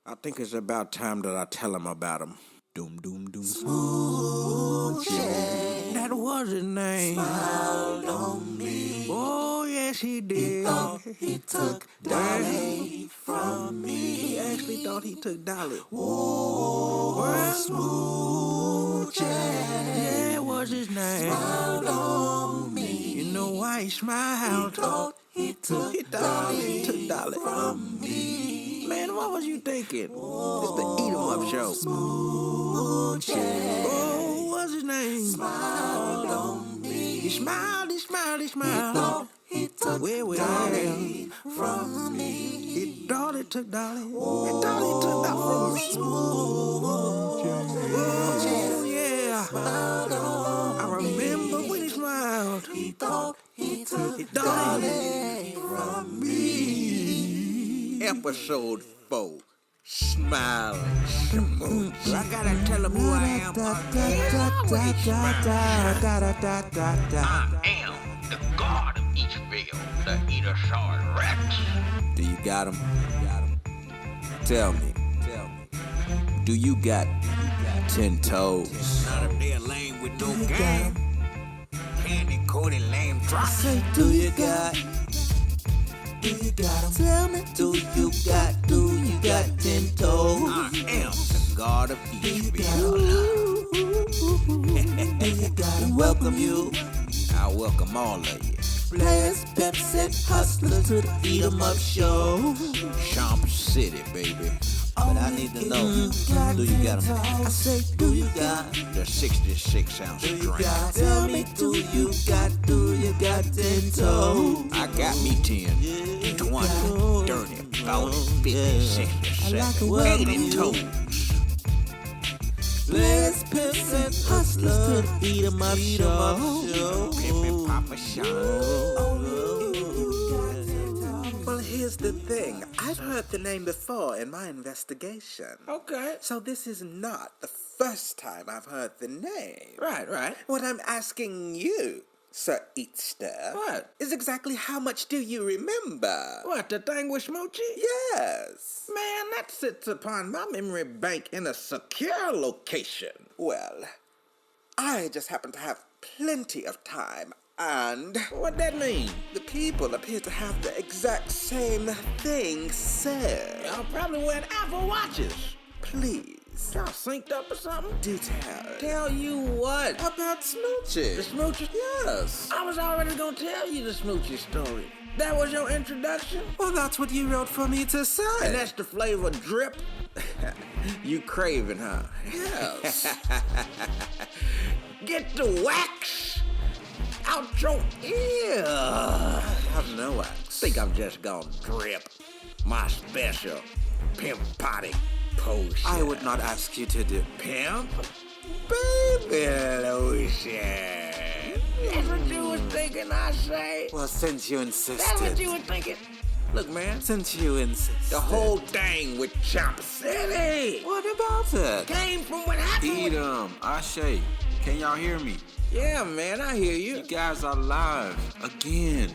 I think it's about time that I tell him about him. Doom, doom, doom. Smoochie. That was his name. Smiled on me. Oh, yes, he did. He thought he took Dolly from me. He actually thought he took Dolly. Oh, Smoochie. Yeah, it was his name. Smiled on me. You know why he smiled? He thought he took Dolly from me. Man, what was you thinking? It's the Eat 'em Up show. Smoochie. Oh, what's his name? Smiled on me. He smiled, he smiled, he He smiled. thought he took Dolly from me. He thought he took Dolly. He thought he took Dolly from me. Oh, yeah. I remember when he smiled. He thought he took Dolly from me. Episode 4. Smiling Smoochie. I gotta tell him who I am. I am the God of Eatsville, the Eatasaurux REX. Do you got him? Tell me. Do you got 10 toes? Not if they're lame with no game. Candy-coated lame drops. Do you got? Do you got 'em? Tell me, do you got 10 toes? I am the God of Eatsville. Do you got 'em? Welcome you, I welcome all of you. players, pimps, and hustlers to the Eat 'em Up show. CHOMP City, baby. But I need to know, do you got 'em? I say, do you got? The 66 ounce Do you drink. got? Tell me, do you got 10 toes? I got me 10, 20, 30, 40, 50, 60, 70, 80 toes. Players, pimps, and hustlers to the Eat 'em Up show. Pimpin' Papa Sean. Well, here's the thing. I've heard the name before in my investigation. Okay. So this is not the first time I've heard the name. Right. What I'm asking you, Sir Eatster, What? is exactly how much do you remember? What, the thing with Smoochie? Yes. Man, that sits upon my memory bank in a secure location. Well, I just happen to have plenty of time, and What that mean? the people appear to have the exact same thing said. Y'all probably wearing Apple Watches. Please, Y'all synced up or something? do tell. Tell you what. About Smoochie. The Smoochie? Yes. I was already gonna tell you the Smoochie story. That was your introduction? Well, that's what you wrote for me to say. And that's the flavor drip? You craving, huh? Yes. Get the wax out your ear. I have no wax. Think I'm just gonna drip my special PIMPOTIC potion. I would not ask you to do. Pimp? Baby lotion. That's what you was thinking, I say. Well, since you That's what insisted. you was thinking. Look, man, Since you insisted. the whole thing with CHOMP City What about it? came from what happened Eat with... 'em. Ashe. Can y'all hear me? Yeah, man, I hear you. You guys are live again.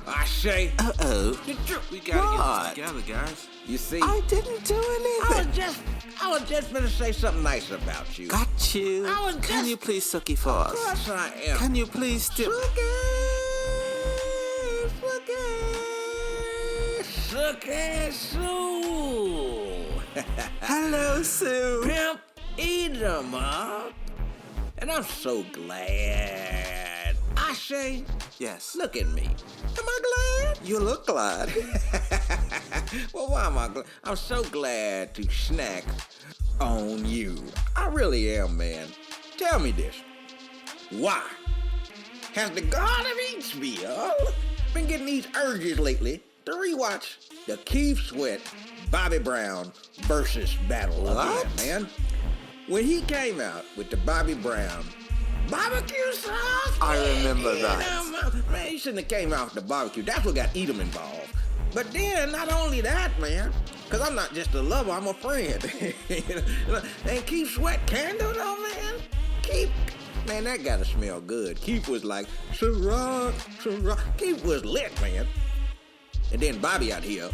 I say, Uh-oh. the truth. We gotta What? get this together, guys. You see, I didn't do anything. I was just gonna say something nice about you. Got you. I was Can just- you please sucky for Of us? course I am. Can you please do... Sucky Sue. Hello, Sue. Pimp Eat 'em Up. And I'm so glad. I say, Yes. look at me. Am I glad? You look glad. Well, why am I glad? I'm so glad to snack on you. I really am, man. Tell me this. Why has the God of Eatsville been getting these urges lately to rewatch the Keith Sweat Bobby Brown versus battle What? again, man? When he came out with the Bobby Brown barbecue sauce, I remember that. Man, he shouldn't have came out with the barbecue. That's what got Eat 'em involved. But then, not only that, man, because I'm not just a lover, I'm a friend. You know, and Keith Sweat candle, though, man. Keith, man, that gotta smell good. Keith was like, Ciroc. Keith was lit, man. And then Bobby out here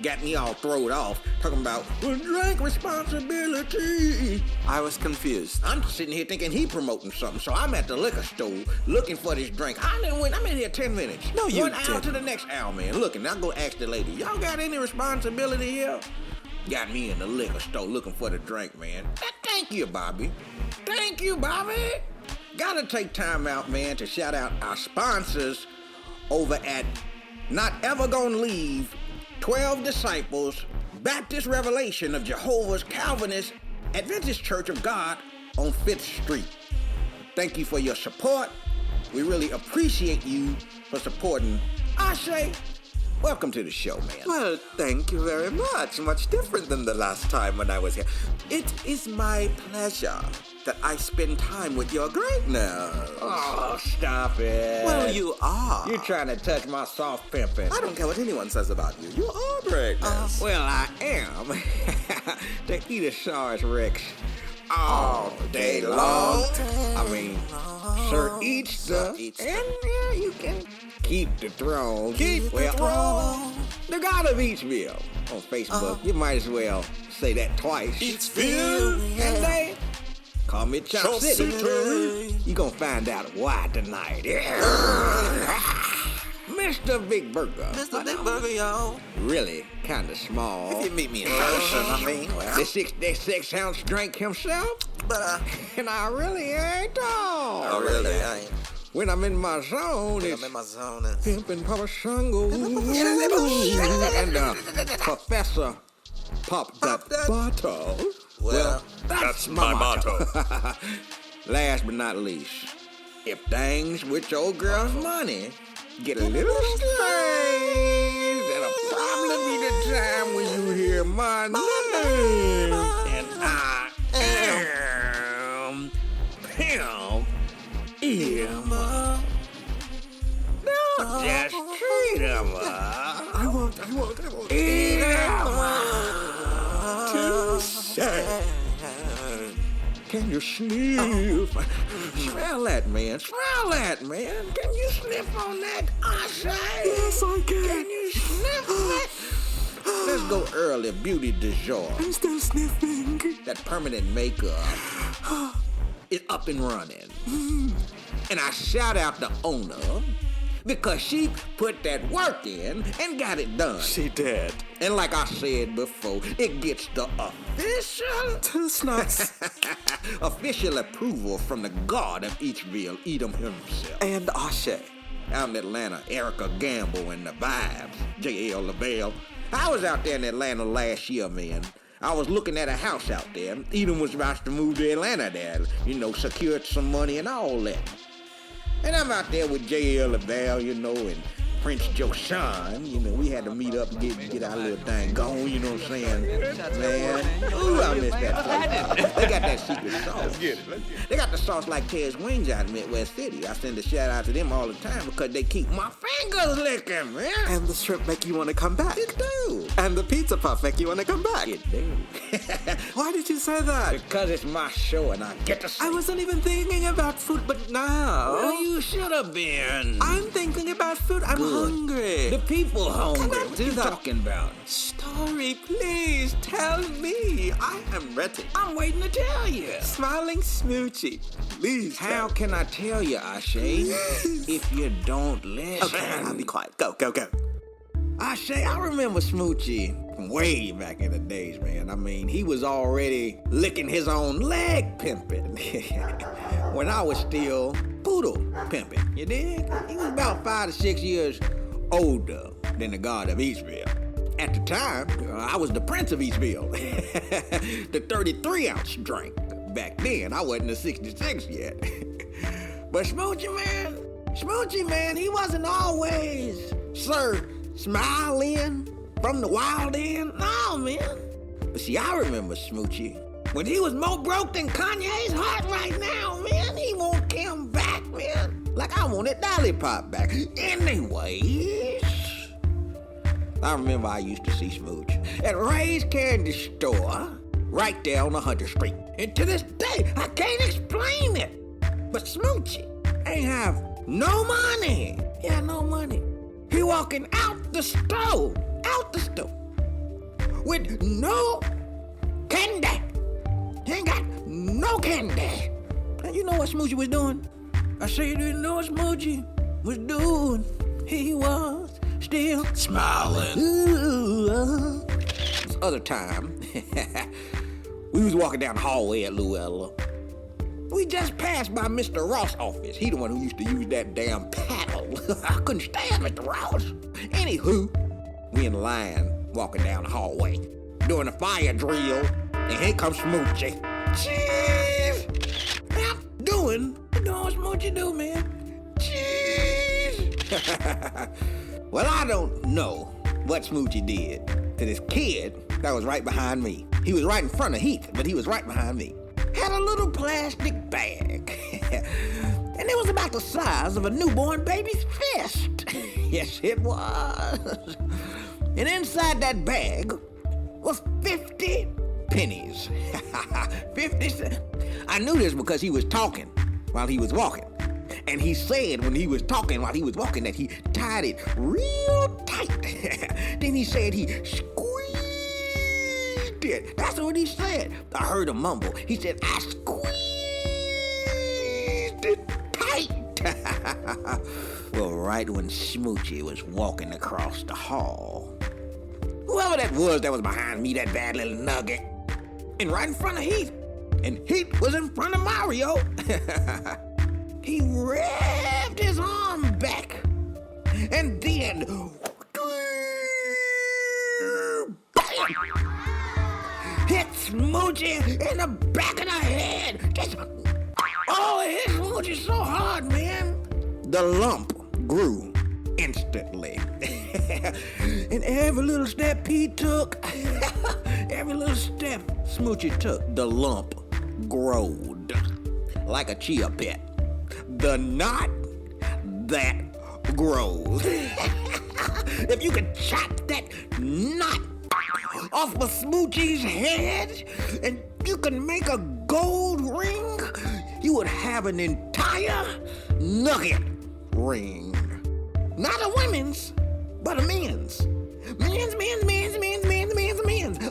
got me all thrown off, talking about drink responsibility. I was confused. I'm sitting here thinking he promoting something, so I'm at the liquor store looking for this drink. I'm in here 10 minutes. No, you One hour didn't. to the next hour, man. Looking, I'll go ask the lady, y'all got any responsibility here? Got me in the liquor store looking for the drink, man. Thank you, Bobby. Thank you, Bobby. Gotta take time out, man, to shout out our sponsors over at Not Ever Gonna Leave, 12 Disciples, Baptist Revelation of Jehovah's Calvinist Adventist Church of God on 5th Street. Thank you for your support. We really appreciate you for supporting Ashe. Welcome to the show, man. Well, thank you very much. Much different than the last time when I was here. It is my pleasure that I spend time with your greatness. Oh, stop it. Well, you are. You're trying to touch my soft pimping. I don't care what anyone says about you. You are greatness. Well, I am. The Eatasaurux REX all day long. I mean, Sir Eats the, and yeah, you can keep the throne. Keep the throne. The God of Eatsville on Facebook. You might as well say that twice. Eatsville, And they call me Chomp Chomp City. City. You gonna find out why tonight. Mr. Big Burger. Mr. Big Burger, y'all. Really kind of small. If you meet me in person, I mean, well. The 6-ounce drink himself, But, and I really ain't tall. oh, really, I ain't. When I'm in my zone, I'm it's in my zone. And Pimpin' Papa Shango and Professor Pop that bottle. Well, that's my motto. Last but not least, if things with your girl's money get a little strange, that'll probably be the time when you hear my name. And I am P.I.M.P Eat Em Up. Don't just treat 'em up. I won't. Eat 'em up. Can you sniff? Smell that, man. Smell that, man. Can you sniff on that? I say. Yes, I can. Can you sniff that? Let's go early. Beauty du jour. I'm still sniffing. That permanent makeup is up and running. And I shout out the owner because she put that work in and got it done. She did. And like I said before, it gets the official approval from the God of Eatsville, Eat Em himself. And Ashe. Out in Atlanta, Erica Gamble and the Vibes, J.L. LaBelle. I was out there in Atlanta last year, man. I was looking at a house out there. Edom was about to move to Atlanta there, secured some money and all that. And I'm out there with J.L. LaBelle, and Prince Joshan. We had to meet up and get our little thing going, you know what I'm saying? Man, ooh, I miss that place. They got that secret sauce. Let's get it. They got the sauce like Ted's Wings out in Midwest City. I send a shout out to them all the time because they keep my fingers licking, man. And the shrimp make you want to come back. It do. And the pizza puff make you want to come back. It do. Why did you say that? Because it's my show and I get to say. I wasn't even thinking about food, but now. Well, you should have been. I'm thinking about food. I'm hungry. The people hungry. Cannot What do you that. talking about? Story, please tell me. I am ready. I'm waiting to tell you. Smiling Smoochie, please. How can I tell you, Ashe, if you don't listen? Okay, I'll be quiet. Go. Ashe, I remember Smoochie from way back in the days, man. I mean, he was already licking his own leg pimping when I was still poodle pimping, you dig? He was about 5 to 6 years older than the God of Eatsville. At the time, I was the Prince of Eatsville, the 33-ounce drink. Back then, I wasn't a 66 yet. But Smoochie, man, he wasn't always Sir Smiling from the wild end. No, man. But see, I remember Smoochie when he was more broke than Kanye's heart right now, man. He won't come back, man. Like I wanted Dollipop back. Anyways, I remember I used to see Smooch at Ray's Candy Store right there on 100th Street. And to this day, I can't explain it. But Smoochie ain't have no money. Yeah, no money. He walking out the store. with no candy. He ain't got no candy. And you know what Smoochie was doing? I say you didn't know what Smoochie was doing. He was still Smiling. This other time, we was walking down the hallway at Luella. We just passed by Mr. Ross' office. He the one who used to use that damn paddle. I couldn't stand Mr. Ross. Anywho, we in line walking down the hallway, doing a fire drill, and here comes Smoochie. Cheese! Doing what Smoochie do, man. Cheese! Well, I don't know what Smoochie did to this kid that was right behind me. He was right in front of Heath, but he was right behind me. Had a little plastic bag. And it was about the size of a newborn baby's fist. Yes, it was. And inside that bag was 50 pennies. 50 cents. I knew this because he was talking while he was walking. And he said when he was talking while he was walking that he tied it real tight. Then he said he squeezed it. That's what he said. I heard him mumble. He said, I squeezed it tight. Well, right when Smoochie was walking across the hall, whoever that was behind me, that bad little nugget, and right in front of Heath, and Heath was in front of Mario, he wrapped his arm back, and then, hit Smoochie in the back of the head. Oh, it hit Smoochie so hard, man. The lump grew instantly. And every little step he took, every little step Smoochie took, the lump growed like a chia pet. The knot that grows. If you could chop that knot off of Smoochie's head and you could make a gold ring, you would have an entire nugget ring. Not a women's, but a men's. Men's.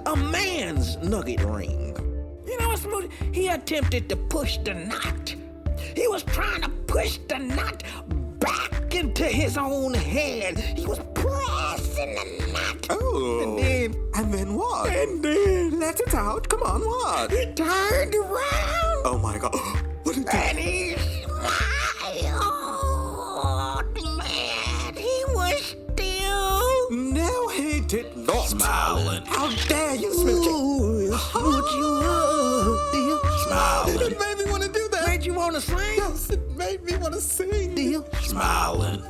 A man's nugget ring. You know what, Smoochie? He attempted to push the knot. He was trying to push the knot back into his own head. He was pressing the knot. Oh. And then what? And then Let it out. Come on, what? he turned around. Oh my god. What did And he smiled, man. He was still No, he did not. Smiling. How dare you, Smoochie? Ooh, Smoochie, deal. Smiling. It made me want to do that. Made you want to sing? Yes, it made me want to sing. Deal. Smiling.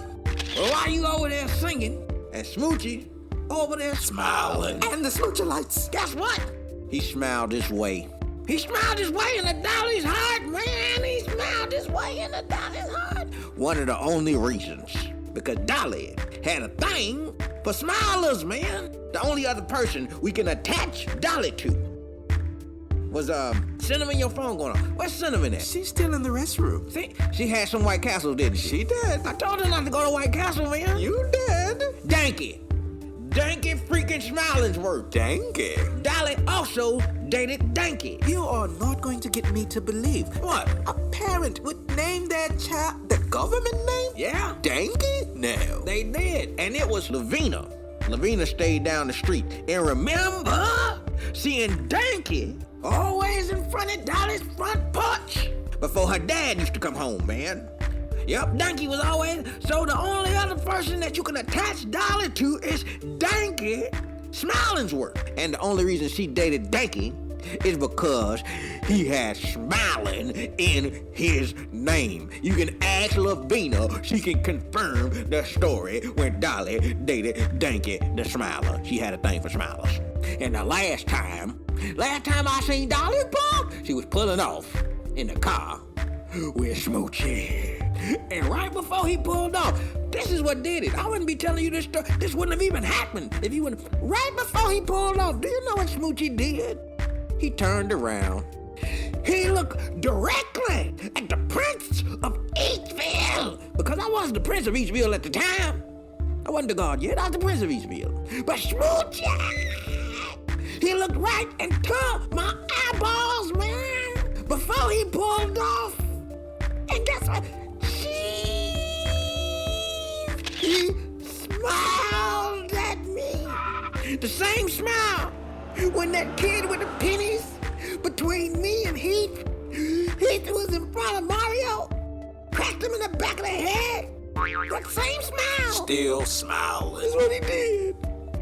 Well, why you over there singing and Smoochie over there Smiling. And the Smoochie lights. Guess what? He smiled this way. He smiled his way into Dolly's heart, man. He smiled his way into Dolly's heart. One of the only reasons. Because Dolly had a thing for smilers, man. The only other person we can attach Dolly to was, Cinnamon, your phone going on. Where's Cinnamon at? She's still in the restroom. See, she had some White Castle, didn't she? She did. I told her not to go to White Castle, man. You did. Danky freaking Smilingsworth. Danky. Dolly also dated Danky. You are not going to get me to believe. What? A parent would name their child the government name? Yeah, Danky? No. they did. And it was Lavina. Lavina stayed down the street. And remember seeing Danky always in front of Dolly's front porch before her dad used to come home, man. Yep, Danky was always, so the only other person that you can attach Dolly to is Danky Smilingsworth. And the only reason she dated Danky is because he had smiling in his name. You can ask Lavina, she can confirm the story when Dolly dated Danky the Smiler. She had a thing for smilers. And the last time I seen Dollipop, she was pulling off in the car with Smoochie. And right before he pulled off, this is what did it. I wouldn't be telling you this story. This wouldn't have even happened if you wouldn't. Right before he pulled off, do you know what Smoochie did? He turned around. He looked directly at the Prince of Eatsville. Because I wasn't the Prince of Eatsville at the time. I wasn't the god yet. I was the Prince of Eatsville. But Smoochie he looked right into my eyeballs, man, before he pulled off. And guess what? He smiled at me. The same smile when that kid with the pennies between me and Heath was in front of Mario, cracked him in the back of the head. That same smile. Still smiling. That's what he did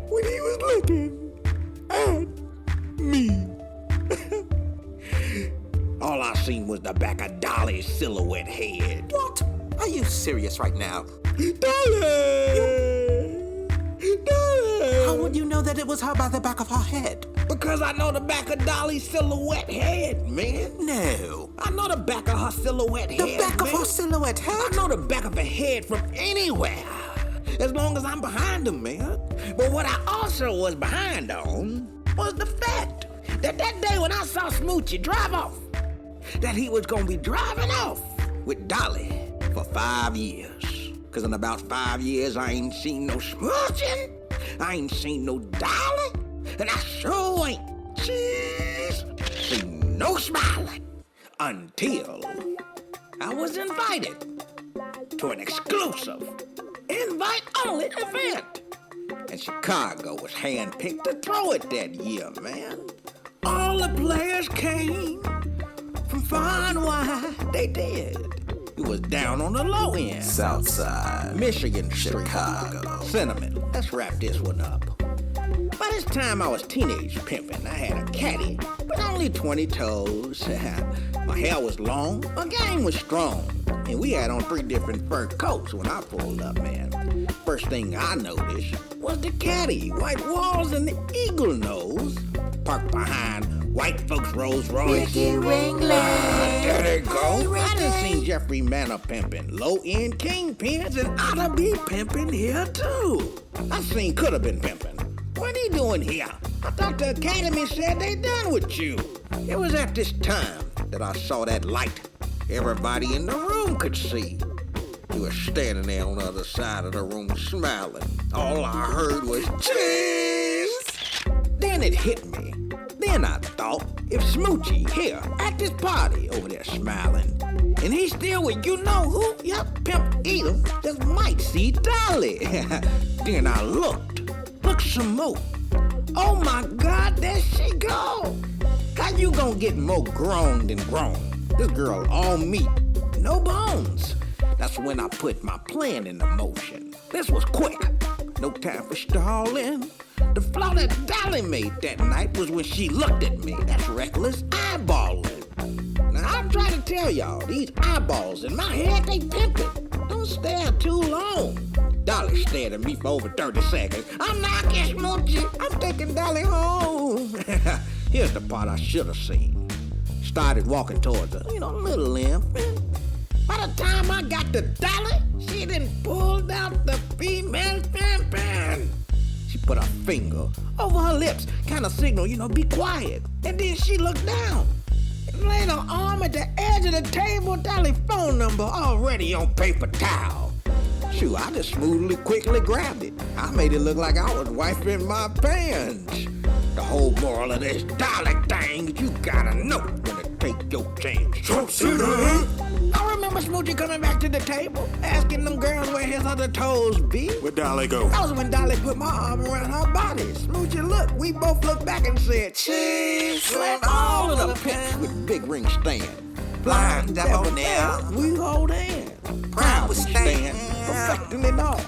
when he was looking at me. All I seen was the back of Dolly's silhouette head. What? Are you serious right now? Dolly! Dolly! How would you know that it was her by the back of her head? Because I know the back of Dolly's silhouette head, man. No. I know the back of her silhouette head. The back of her silhouette head? I know the back of her head from anywhere. As long as I'm behind her, man. But what I also was behind on was the fact that day when I saw Smoochie drive off, that he was gonna be driving off with Dolly for 5 years. Cause in about 5 years, I ain't seen no smooching, I ain't seen no Dolly, and I sure ain't seen no smiling until I was invited to an exclusive, invite-only event. And Chicago was handpicked to throw it that year, man. All the players came from far and wide, they did. It was down on the low end. Southside. Michigan Street. Chicago. Sentiment. Let's wrap this one up. By this time I was teenage pimping. I had a caddy, but only 20 toes. My hair was long, my game was strong. And we had on 3 different fur coats when I pulled up, man. First thing I noticed was the caddy, white walls and the eagle nose. Parked behind white folks' Rolls Royce. There they go. I done seen Jeffrey Manor pimping, low-end kingpins, and oughta be pimping here too. I seen coulda been pimping. What he doing here? I thought the academy said they done with you. It was at this time that I saw that light everybody in the room could see. You were standing there on the other side of the room smiling. All I heard was cheese. Then it hit me. Then I thought, if Smoochie here at this party over there smiling, and he's still with you know who? Yep, Pimp Eat Em, just might see Dolly. Then I looked some more. Oh my God, there she go. How you gonna get more grown than grown? This girl all meat, no bones. That's when I put my plan into motion. This was quick, no time for stalling. The flaw that Dolly made that night was when she looked at me. That's reckless eyeballing. Now I'm trying to tell y'all, these eyeballs in my head, they pimpin'. Don't stare too long. Dolly stared at me for over 30 seconds. I'm knocking Smoochie. I'm taking Dolly home. Here's the part I should have seen. Started walking towards her, a little limp. By the time I got to Dolly, she done pulled out the female pimpin'. She put her finger over her lips, kind of signal, be quiet. And then she looked down and laid her arm at the edge of the table, Dolly's phone number already on paper towel. Shoot, I just smoothly, quickly grabbed it. I made it look like I was wiping my pants. The whole moral of this Dolly thing, you gotta know when to take your chance. CHOMP CITY! I remember Smoochie coming back to the table, asking them girls where his other toes be. Where'd Dolly go? That was when Dolly put my arm around her body. Smoochie looked, we both looked back and said, cheese, slam all of the pimps with big ring stand. Blind debonair, we hold hands. Proud we stand, perfecting it all.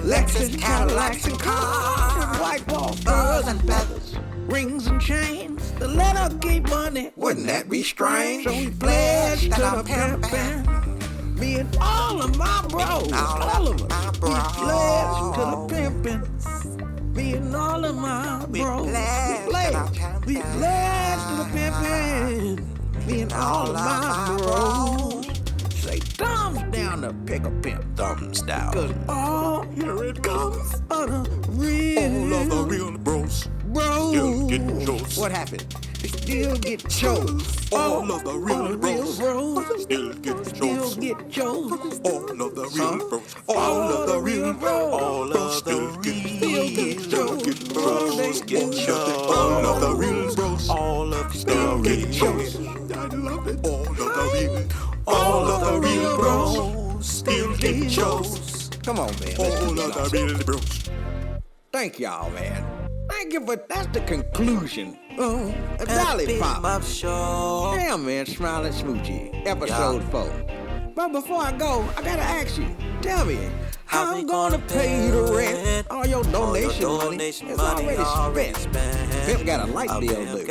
Lexus, Cadillacs, and cars with white wall furs and feathers, rings and chains. The letter gave money. Wouldn't that be strange? So we pledged to the pimpin'. Me and all of my bros, all of us, we pledged to the pimpin'. Me and all of my bros, we pledged to the pimpin'. Me and all of my bros. Say thumbs down to pick a pimp. Thumbs down. Cause here it comes, all the real. All of the real bros. Bros. Still get chose. What happened? They still get chose. All of the real bros. Still get chose. Still get chose. All of the real bros. All of the real bros. All of the real bros. Still get chose. All of the real love it. All of the real bros still get chose. Come on, man. All of the real bros. Thank y'all, man. Thank you, but that's the conclusion. A Dollipop. P.I.M.P show. Damn, man, Smiling Smoochie, episode 4. But before I go, I gotta ask you, tell me, how I'm gonna pay the rent? All your donation money is already spent. Pimp got a light bill due.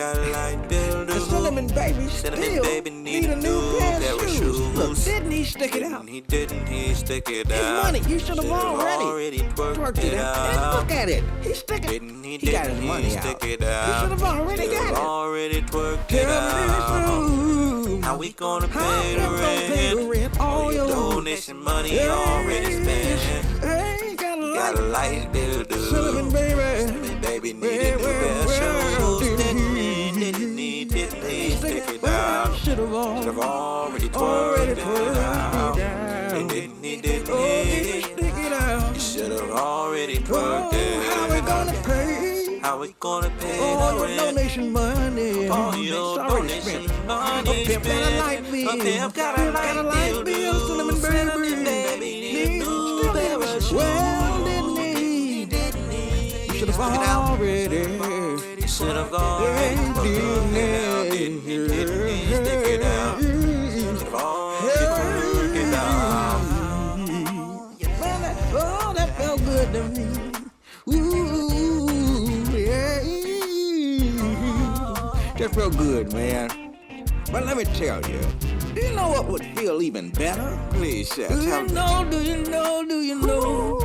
The Cinnamon Baby still need a new pair of shoes. Look, didn't he stick it out? He didn't, he stick it His out. money, you should have already twerked it out. And look at it, he's sticking. He got his money out. You should have already got it. Already twerked it Tell me, How we gonna pay the rent? All your donation money already spent. Hey, got Got a light bill due. Cinnamon Baby. Cinnamon Baby needed new pair of shoes. Didn't he stick it out? Should have already twerked it out. Didn't he stick it out. You should have already twerked it out. How we gonna pay? How we gonna pay All the your rent? donation money. All your donation money Pimp got a light bill. Pimp got a light bill. Cinnamon Baby. Need new pair of shoes. Well, didn't he? You should have already. Should have already Didn't he? stick it out. Should have already it out. Oh, that felt good to me. Ooh, yeah. Just felt good, man. But let me tell you, do you know what would feel even better? Please, Chef, Do you tell me. know? Do you know? Do you know?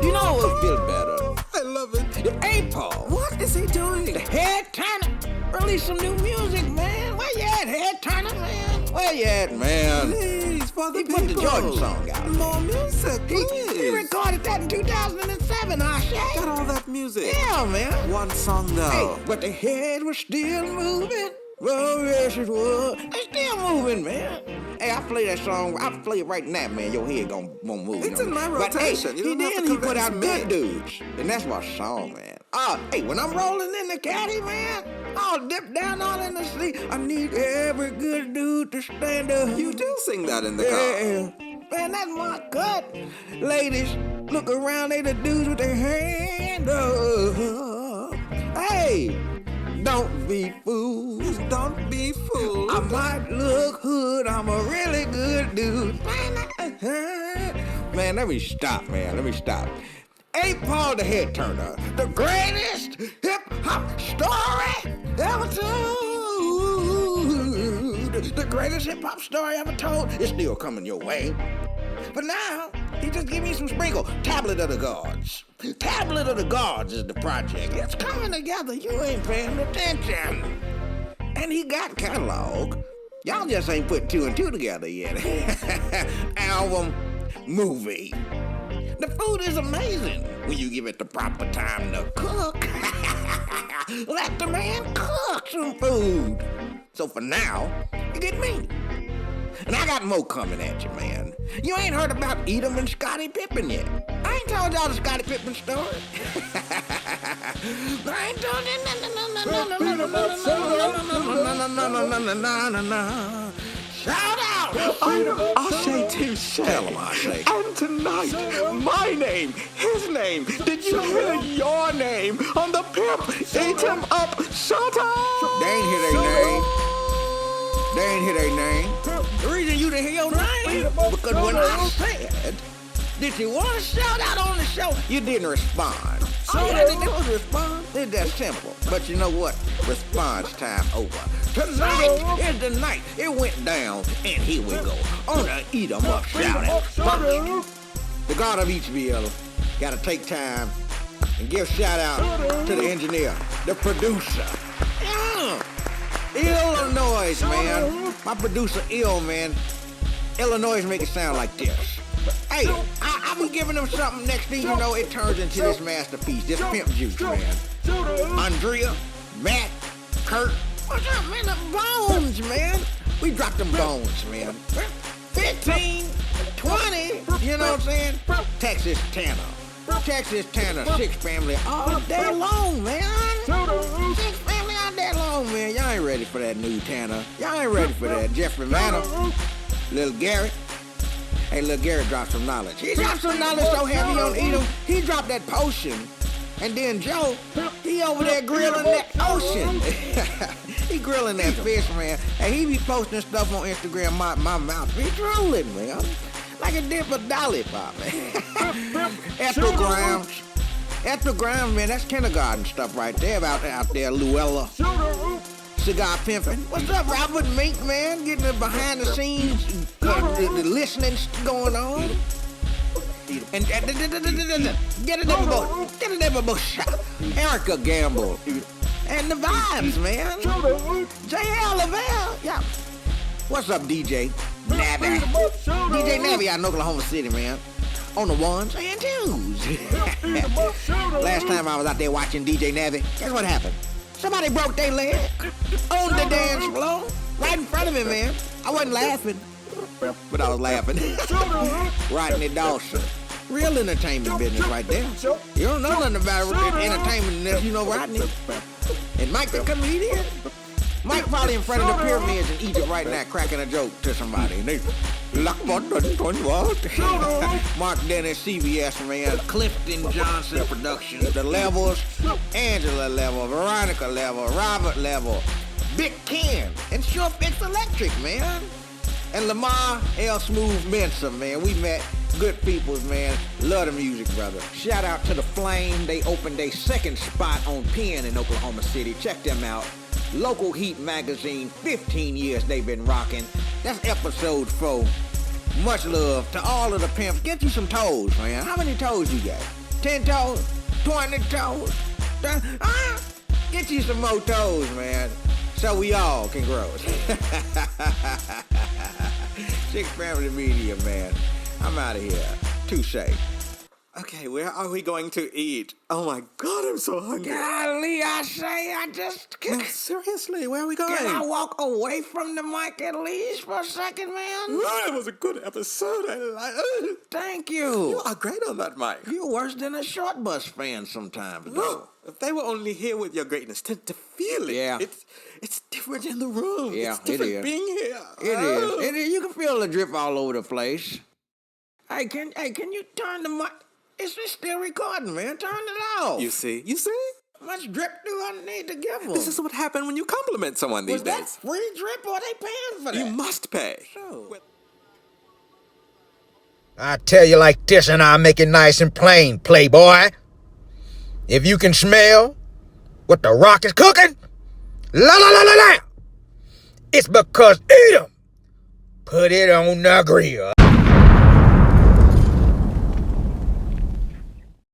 Do you know what would feel better? I love it. The A-Paul. What is he doing? The head turner. Release some new music, man. Where you at, head turner, man? Where you at, man? Please, for the He people. put the Jordan song out. More music, He please. recorded that in 2007, Ashe. Got all that music. Yeah, man. One song Hey, though. but the head was still moving. Oh, yes, it was. It's still moving, man. Hey, I play that song. I play it right now, man. Your head won't move. It's in my But, rotation. hey, You don't have to he put convince out me. good dudes. And that's my song, man. Hey, when I'm rolling in the caddy, man, I'll dip down all in the sea. I need every good dude to stand up. You do sing that in the car. Yeah. Man, that's my cut. Ladies, look around, they the dudes with their hand up. Hey, don't be fools. Don't be fooled. I might look hood, I'm a really good dude. Man, let me stop, man. Let me stop. A-Paul the head turner, the greatest hip-hop story ever told. The greatest hip-hop story ever told is still coming your way. But now, he just give me some sprinkle. Tablet of the Gods. Tablet of the Gods is the project. It's coming together. You ain't paying attention. And he got catalog. Y'all just ain't put 2 and 2 together yet. Album, movie. The food is amazing when you give it the proper time to cook. Let the man cook some food. So for now, you get me. And I got more coming at you, man. You ain't heard about Eat 'em and Scottie Pippen yet. I ain't told y'all the Scottie Pippen story. I ain't told you Shout out! Ashe Touche. Tell him, Ashe. And tonight, my name, his name, did you hear your name on the P.I.M.P Eat Em Up shout out? They ain't hear their name. They ain't hear their name. The reason you didn't hear your name, because when I said, did you want to shout out on the show, you didn't respond. All you had to do was respond. It's that simple. But you know what? Response time over. Tonight is the night it went down, and here we go. On the Eat 'em Up shout out. The God of Eatsville gotta take time and give shout out to the engineer, the producer. Yeah. Illinois, man. My producer, man. Illinois make it sound like this. Hey, I be giving them something, next thing you know, it turns into this masterpiece, this pimp juice, man. Andrea, Matt, Kurt, what's up, man? The bones, man. We dropped them bones, man. 15, 20, you know what I'm saying? Texas Tanner, 6 family all day long, man. 6 family all day long, man. Y'all ain't ready. ready for that new Tanner. Y'all ain't ready for that. Jeffrey Manor, Little Garrett. Hey, Little Garrett dropped some knowledge. He dropped some knowledge so heavy on Eat 'em. He dropped that potion. And then Joe, he over there grilling that ocean. He grilling that fish, man. And he be posting stuff on Instagram. My mouth be drooling, man. Like a dip of Dollipop, man. Epigrams, man, that's kindergarten stuff right there out there, Luella. Cigar pimping. What's up, Robert Mink, man? Getting the behind the scenes, the listening going on. And get it never bush. Erica Gamble. And the vibes, man. JL Lavelle. Yeah. What's up, DJ Nabby? DJ Nabby out in Oklahoma City, man. On the ones and twos. Last time I was out there watching DJ Nabby, guess what happened? Somebody broke their leg on the dance floor, right in front of me, man. I wasn't laughing, but I was laughing. Rodney Dawson. Real entertainment business right there. You don't know nothing about entertainment unless you know Rodney. And Mike the comedian. Mike probably in front of the pyramids in Egypt right now cracking a joke to somebody. And they, Mark Dennis, CBS, man. Clifton Johnson Productions. The Levels. Angela Level. Veronica Level. Robert Level. Big Ken. And Sure Fix Electric, man. And Lamar L. Smooth Mensa, man. We met good peoples, man. Love the music, brother. Shout out to The Flame. They opened their second spot on Penn in Oklahoma City. Check them out. Local Heat Magazine, 15 years they've been rocking. That's episode 4. Much love to all of the pimps. Get you some toes, man. How many toes you got? 10 toes? 20 toes? Get you some more toes, man. So we all can grow. Six Family Media, man. I'm out of here. Touche. Okay, where are we going to eat? Oh my God, I'm so hungry. Golly, I say, No, seriously, where are we going? Can I walk away from the mic at least for a second, man? Oh, it was a good episode. I like it. Thank you. You are great on that mic. You're worse than a short bus fan sometimes, though. No, if they were only here with your greatness, to feel it. Yeah. It's different in the room. Yeah, it's different it is. being here. It is. You can feel the drip all over the place. Hey, can you turn the mic? It's still recording, man. Turn it off. You see? How much drip do I need to give them? This is what happened when you compliment someone these Was that days. free drip or are they paying for that? You must pay. Sure. I tell you like this and I'll make it nice and plain, playboy. If you can smell what the rock is cooking, la la la la la, it's because Eat 'em put it on the grill.